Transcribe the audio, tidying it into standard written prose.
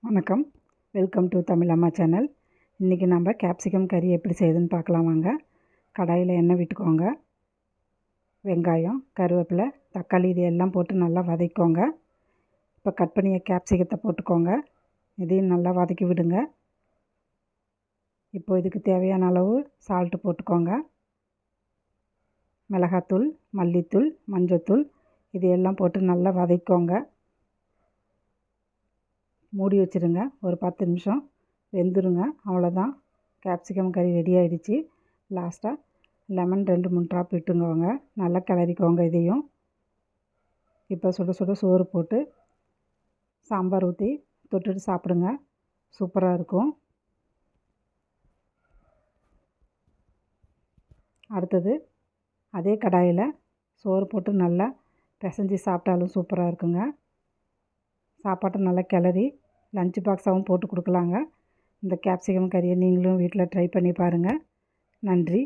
வணக்கம். Welcome to Tamil அம்மா channel. இன்றைக்கி நம்ம கேப்சிகம் கறி எப்படி செய்யுதுன்னு பார்க்கலாம் வாங்க. கடாயில் எண்ணெய் விட்டுக்கோங்க. வெங்காயம், கருவேப்பிலை, தக்காளி இது எல்லாம் போட்டு நல்லா வதக்கிக்கோங்க. இப்போ கட் பண்ணிய கேப்சிகத்தை போட்டுக்கோங்க. இதையும் நல்லா வதக்கி விடுங்க. இப்போ இதுக்கு தேவையான அளவு சால்ட்டு போட்டுக்கோங்க. மிளகாத்தூள், மல்லித்தூள், மஞ்சத்தூள் இது எல்லாம் போட்டு நல்லா வதக்கிக்கோங்க. மூடி வச்சுருங்க. ஒரு 10 நிமிஷம் வெந்துருங்க. அவ்வளோதான், கேப்சிகம் கறி ரெடி ஆகிடுச்சு. லாஸ்ட்டாக லெமன் 2-3 ட்ராப் விட்டுங்கோங்க. நல்லா கிளறிக்கோங்க இதையும். இப்போ சுட சுட சோறு போட்டு சாம்பார் ஊற்றி தொட்டுட்டு சாப்பிடுங்க. சூப்பராக இருக்கும். அடுத்தது அதே கடாயில் சோறு போட்டு நல்லா பிசைஞ்சு சாப்பிட்டாலும் சூப்பராக இருக்குங்க. சாப்பாட்டை நல்லா கிளறி லஞ்ச் பாக்ஸாகவும் போட்டு கொடுக்கலாங்க. இந்த கேப்சிகம் கறியை நீங்களும் வீட்டில் ட்ரை பண்ணி பாருங்கள். நன்றி.